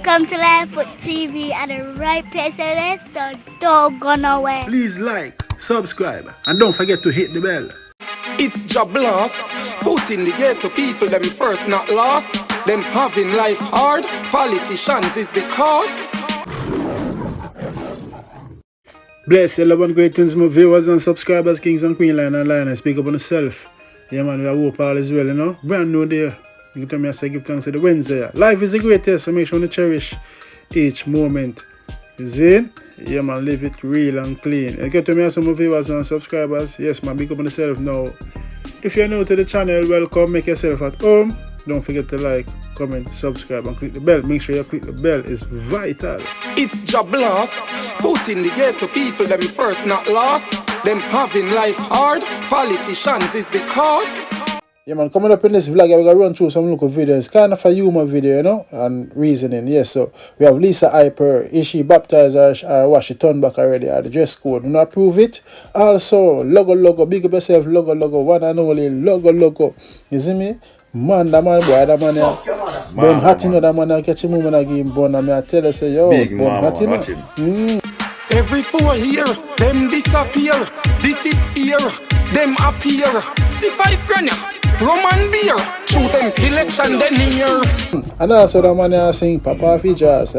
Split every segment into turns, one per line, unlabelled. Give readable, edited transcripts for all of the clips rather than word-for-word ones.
Welcome to Linefoot TV at the right place, so let's don't go nowhere.
Please like, subscribe, and don't forget to hit the bell.
It's Drawz, putting the ghetto people them first, not last. Them having life hard, politicians is the cause.
Bless you, love and great things, my viewers and subscribers, kings and queen line and line. I speak up on yourself. Yeah, man, we hope all is well, you know. Brand new day. You can tell me I say give thanks to the Wednesday. Life is the greatest, so make sure you cherish each moment. You see? Yeah, man, live it real and clean. You get to me some viewers and subscribers. Yes, man, big up on yourself now. If you're new to the channel, welcome. Make yourself at home. Don't forget to like, comment, subscribe, and click the bell. Make sure you click the bell. It's vital.
It's Drawz, putting the ghetto people them first, not last. Them having life hard, politicians is the cause.
Yeah, man, coming up in this vlog, we're going to run through some local videos. Kind of a humor video, you know, and reasoning. Yes, so we have Lisa Hyper. Is she baptized or was she turned back already at the dress code? Do not approve it. Also, logo, big up yourself, logo, one and only, logo. You see me? Man, that man, boy, that man, born hot, you know, that man, catch him when I give him born, and I tell her, say, yo, born hot, you know.
Every 4 years, them disappear. The 5th year, them appear. See 5 grand, Roman beer. Shoot them election then here.
And also that man sing Papa Features.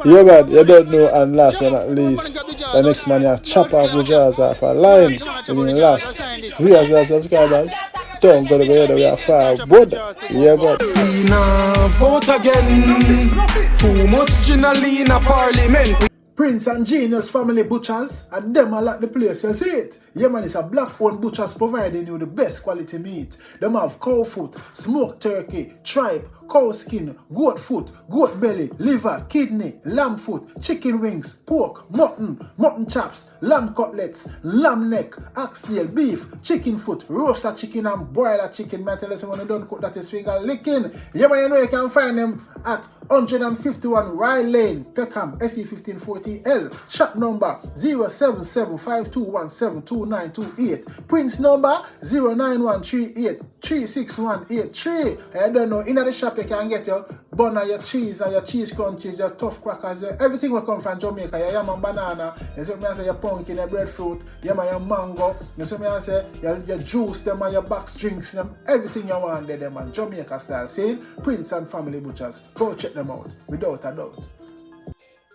Yeah, man, you don't know, and last but not least, the next man here Chap off the jazz off a line within the last viewers and subscribers. Don't go to bed, we are far, but yeah, but
We now vote again. Too much ginally in a parliament.
Prince and Genius Family Butchers, and them are like the place, you see it? Yeah, man, it's a black-owned butchers providing you the best quality meat. Them have cow foot, smoked turkey, tripe, cow skin, goat foot, goat belly, liver, kidney, lamb foot, chicken wings, pork, mutton chops, lamb cutlets, lamb neck, oxtail, beef, chicken foot, roasted chicken and broiler chicken. Man, tell us when you don't cook that is finger licking. Yeah, man, you know you can find them at 151 Rye Lane, Peckham, SE1540L. Shop number 07752172928. Prince number 09138361883. I don't know, in the shop you can get your bun and your cheese and your cheese crunchies, your tough crackers, everything will come from Jamaica. Your yam and banana, you see me I say your pumpkin, your breadfruit, your mango, you see me I say your juice, them and your box drinks, them, everything you want there, them and Jamaica style. See? Prince and Family Butchers. Go check them out, without a doubt.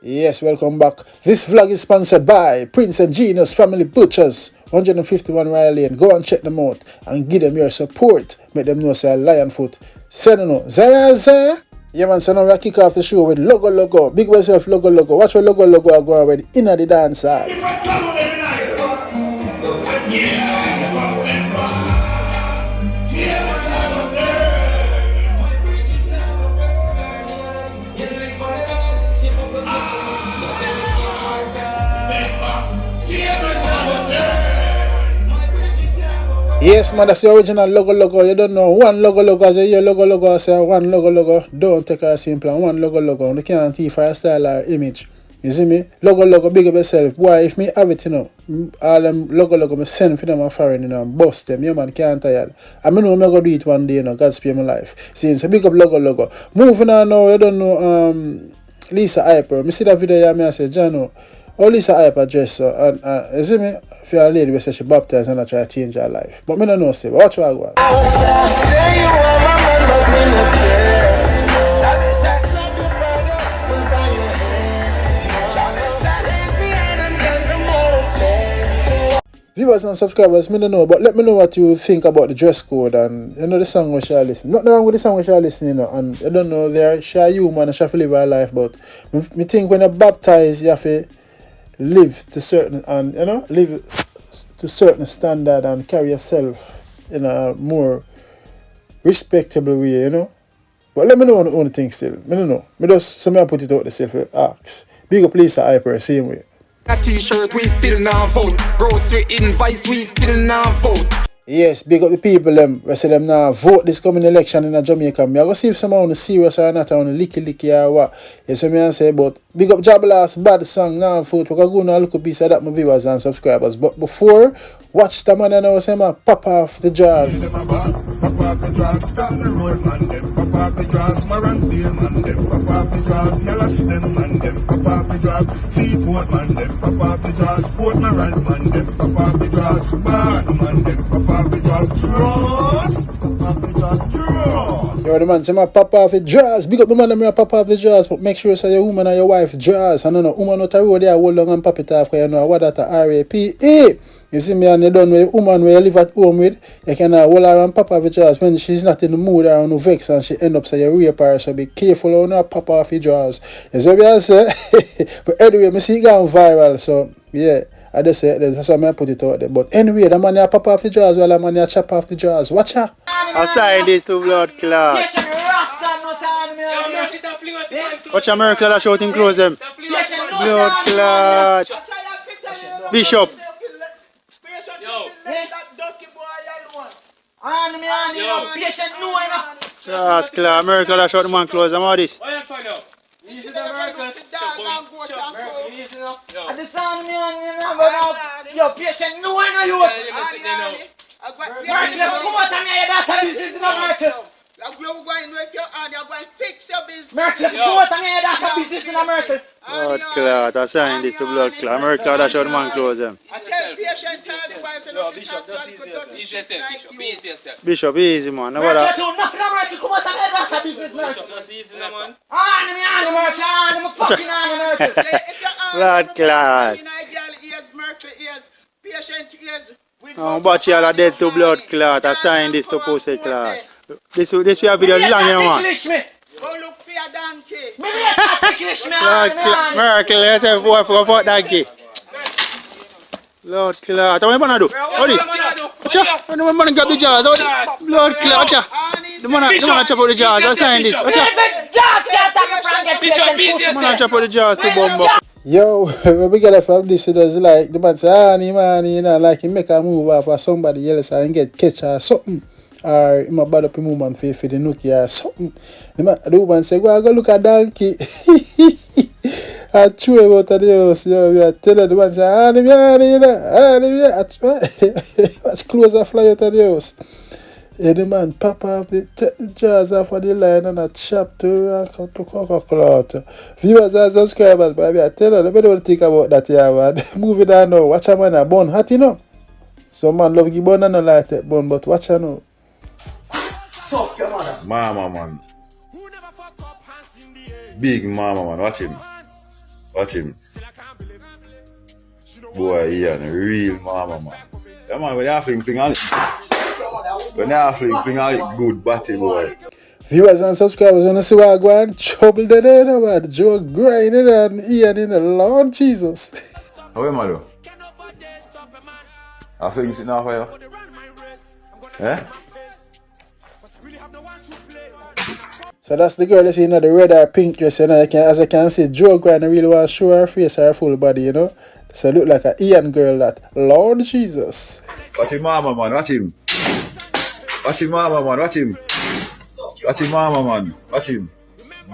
Yes, welcome back. This vlog is sponsored by Prince and Genius Family Butchers, 151 Rye Lane. Go and check them out and give them your support. Make them know say Lionfoot. Say no, Zara. Yeah, man, so now we kick off the show with logo. Big yourself, logo. Watch what logo are going already in the dance hall. Yes, man, that's the original logo. You don't know one logo as a year logo. I say one logo. Don't take her simple. One logo. You can't see for a style or image. You see me? Logo, big up yourself. Boy, if me have it, you know, all them logo, me send for them a foreign, you know, and bust them. Yeah, man, can't tired. I know I'm going to do it one day, you know, God spare my life. See, so big up logo. Moving on now, you don't know, Lisa Hyper. Me see that video here, I say, Jano, how Lisa Hyper dress, and you see me? If you're a lady who says she baptized and I try to change her life. But me don't know, say, but watch what I go. Viewers and subscribers, me don't know, but let me know what you think about the dress code and you know the song we shall listen. Nothing wrong with the song we shall listen, you know, and I don't know, they're share human and shall live our life, but me think when you baptize you have to live to certain and you know, live to certain standard and carry yourself in a more respectable way, you know. But let me know on the only thing still. Me don't know. Me just somebody put it out the self ask. Big up Lisa Hyper, same way.
A t-shirt, we still not vote. Grocery invoice, we still not vote.
Yes, big up the people them. We say them now vote this coming election in Jamaica. Me I go see if someone is serious or not, on licky or what. Yes, so me I say, but big up Jablas, bad song now vote. We can go now look a piece of that my viewers and subscribers. But before, watch the man and I say man, pop off the Drawz.
Pop off the Drawz, stop the road man them. Pop off the Drawz, Marantine man them. Pop off the Drawz, Yellowstone man them. Pop off the Drawz, Seaford man them. Pop off the Drawz, Port Morant man them. Pop off the Drawz, Barn man them. Pop off the Drawz, Drawz. Pop off the Drawz, Drawz.
Yo, the man say man, pop off the Drawz. Big up the man and me pop off the Drawz. But make sure you say your woman and your wife Drawz. I don't know, woman out the road there, hold long and pop it off because you know what that RAPE. You see me and you done with a woman where you live at home with, you can hold her and pop off the Drawz when she's not in the mood or no vex and she end up say you rape her, so be careful on her pop off the Drawz. You see what I say? But anyway, me see it going viral, so yeah, I just say that's why I put it out there. But anyway, the man here pop off the Drawz, while the man here chop off the Drawz. Watch her.
Outside this to blood clot. Watch America that shouting close them. Blood clot. Bishop. Shot clot. America that shot the man close them all this. Blood clot, I signed this to blood clot. America that shot the man close them. Bishop, easy man. No bother. Blood clot. Oh, but you are dead to blood clot. I signed this to pussy clot. This we have video long here, man.
Go look for your donkey.
Blood clot. Miracle, let's have boy for donkey. Blood clot. What are you going to do? What is it? When the man grab the Drawz, blood clot. The man chop out the Drawz. I signed this. The man chop out the Drawz to bomb.
Yo, when we get it from this, it was like the man say, man, you know, like he make a move off of somebody else and get catch or something. Or he might bad up a woman for the nookie or something. The woman say, go look at donkey. I threw him out of the house, yo. I tell her, the man say, watch closer fly out of the house. Yeah, the man pop off the Drawz off of the line and a chap to rock to coca-cola. Viewers and subscribers, baby, I tell her, let me don't think about that, yeah, man. Moving on now, watch a man a bun hot, you know. Some man love give bun and not like that bun, but watch her now.
Suck your mother. Mama, man. Big mama, man. Watch him. Watch him. Boy, he a real mama, man. Yeah, man, when you fling on it. When you fling on it, good batty, boy.
Viewers and subscribers, want to see what I go on? Trouble the day, no, man. Joe grinding and Ian in the Lord Jesus.
How am I, though? I fling sitting off for you? Eh?
So that's the girl you see in the red or pink dress, you know. As I can see, Joe grinding really want to show her face or her full body, you know. So look like an Ian girl that. Lord Jesus.
Watch him, mama, man. Watch him. Watch him, mama, man. Watch him. Watch him, mama, man. Watch him.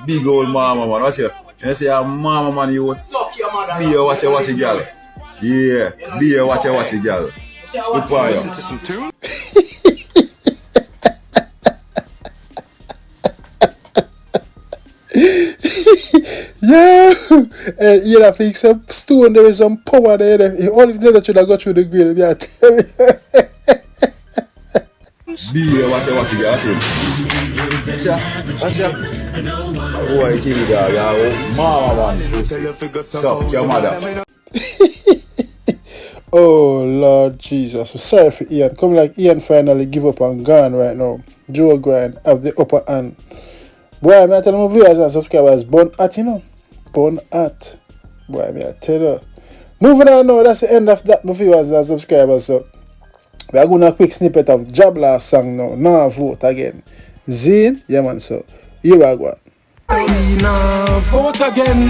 Big old mama, man. Watch him. You see a mama, man, you be here, watch it, girl. Yeah. Be here, watch it, girl. Good for you.
Yeah, and you have like some stone, there is some power there. All of them that should have got through the grill, me I tell you.
Be here, watch it, girl. Watch it. Boy, kill it, dog. Mama, man. Suck your mother.
Oh, Lord Jesus. I'm sorry for Ian. Come like Ian finally give up and gone right now. Joe grind have the upper hand. Boy, I tell my viewers and subscribers, born at, you know. Born at. Boy, I tell you. Moving on now, that's the end of that, my viewers and subscribers. So, we are going to a quick snippet of Jablas song now. Now vote again. Zine, yeah man, so here I go.
We nah vote again.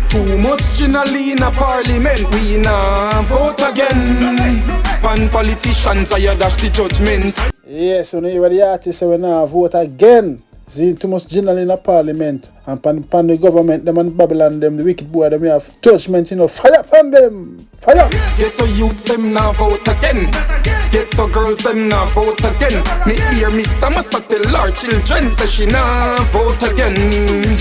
Too much Ginalina Parliament. We nah vote again. Pan politicians, I dash the judgment.
Yes, so now the artists say we now vote again. See too much general in the parliament and pan the government, them and Babylon, them, the wicked boy, them, we have judgment, fire upon them. Fire!
Get the youths, them now vote again. Get the girls, them now vote again. Me hear Mr. Massa tell our children, say she now vote again.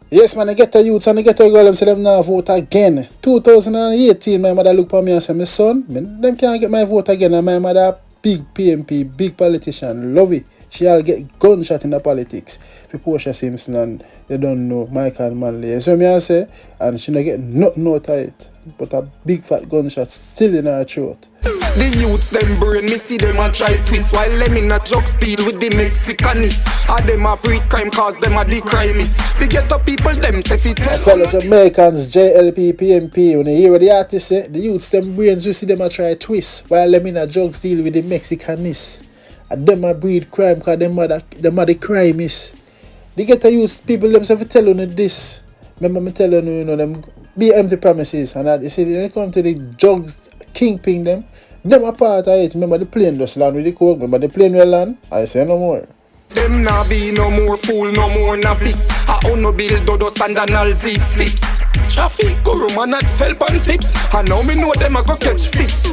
Yes, man, I get the youths and I get the girls, them say them now vote again. 2018, my mother look for me and say, my son, them can't get my vote again, and my mother, big PMP, big politician, love it. She'll get gunshot in the politics. For Portia Simpson and you don't know Michael Manley. So me I say, and she not get nothing out of it. But a big fat gunshot still in her throat.
The youths them burn, me see them a try twist. While them in a drug deal with the Mexicanists. Or them a breed crime cause them a the crimists. The ghetto people them say fit help.
Fellow Jamaicans, JLP, PMP, when you hear what the artist say, the youths them brains you see them a try twist. While them in a drug deal with the Mexicanists. And them a breed crime because them are the crimists. They get to use people themselves to tell you this. Remember me telling you, them be empty promises. And you see, when it comes to the drugs, kingpin them are part of it. Remember the plane just land with the coke. Remember the plane will land? I say no more.
Them nah be no more fool, no more novice. I own no build dodos and an six fix. Traffic guru man at felp and tips. And now me know them a go catch fix.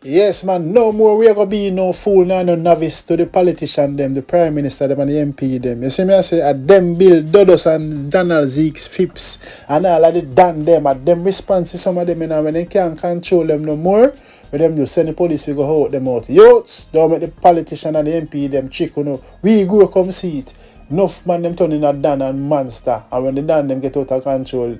Yes, man, no more we are going to be no fool, no novice to the politician them, the prime minister them and the MP them. You see me I say, at them Bill Dodos and Donald Zeeks, Phipps, and all of the Dan them, at them responses, some of them, when they can't control them no more, with them just send the police, we go out them out. Youths, don't make the politician and the MP them chick, we go come see it. Enough man them turn in a Dan and monster, and when the Dan them get out of control,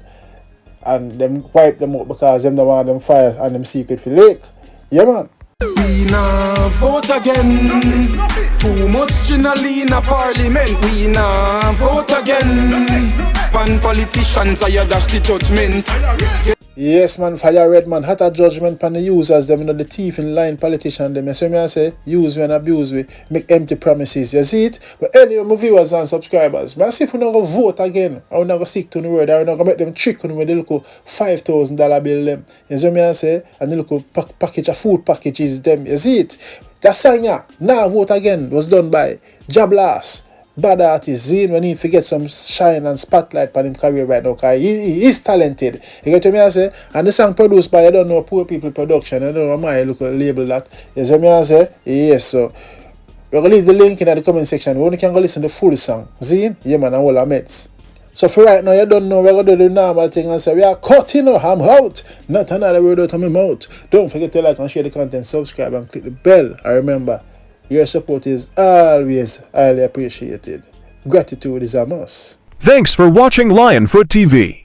and them wipe them out because them don't want them file and them secret for lake. Yeah, man.
We nah vote again. Too much generally in a parliament. We nah vote again. Pan politicians, I dash the judgment.
Yes, man, fire red man, hotter judgment pan the users, them, the thief in line politician, them. So me I say, use we and abuse we, make empty promises, you see it? But anyway, my viewers and subscribers, I see if we not going to vote again, I will not go stick to the word, I will not go make them trick on with the little $5,000 bill them. You see me I say, and the little package of food packages them, you see it? That song, yeah, Naah Vote Again, was done by Drawz. Bad artist, Zine, when he forget some shine and spotlight for him career right now, because he's talented. You get to me I say, and the song produced by, I don't know, Poor People Production, I don't know my local label that. You see me I say, yes, so we're going to leave the link in the comment section. We only can go listen to the full song. Zine, yeah man, and all our mates. So for right now, you don't know, we're going to do the normal thing and say, we are cutting, I'm out. Not another word out of my mouth. Don't forget to like and share the content, subscribe and click the bell. And remember, your support is always highly appreciated. Gratitude is a must.
Thanks for watching Lionfoot TV.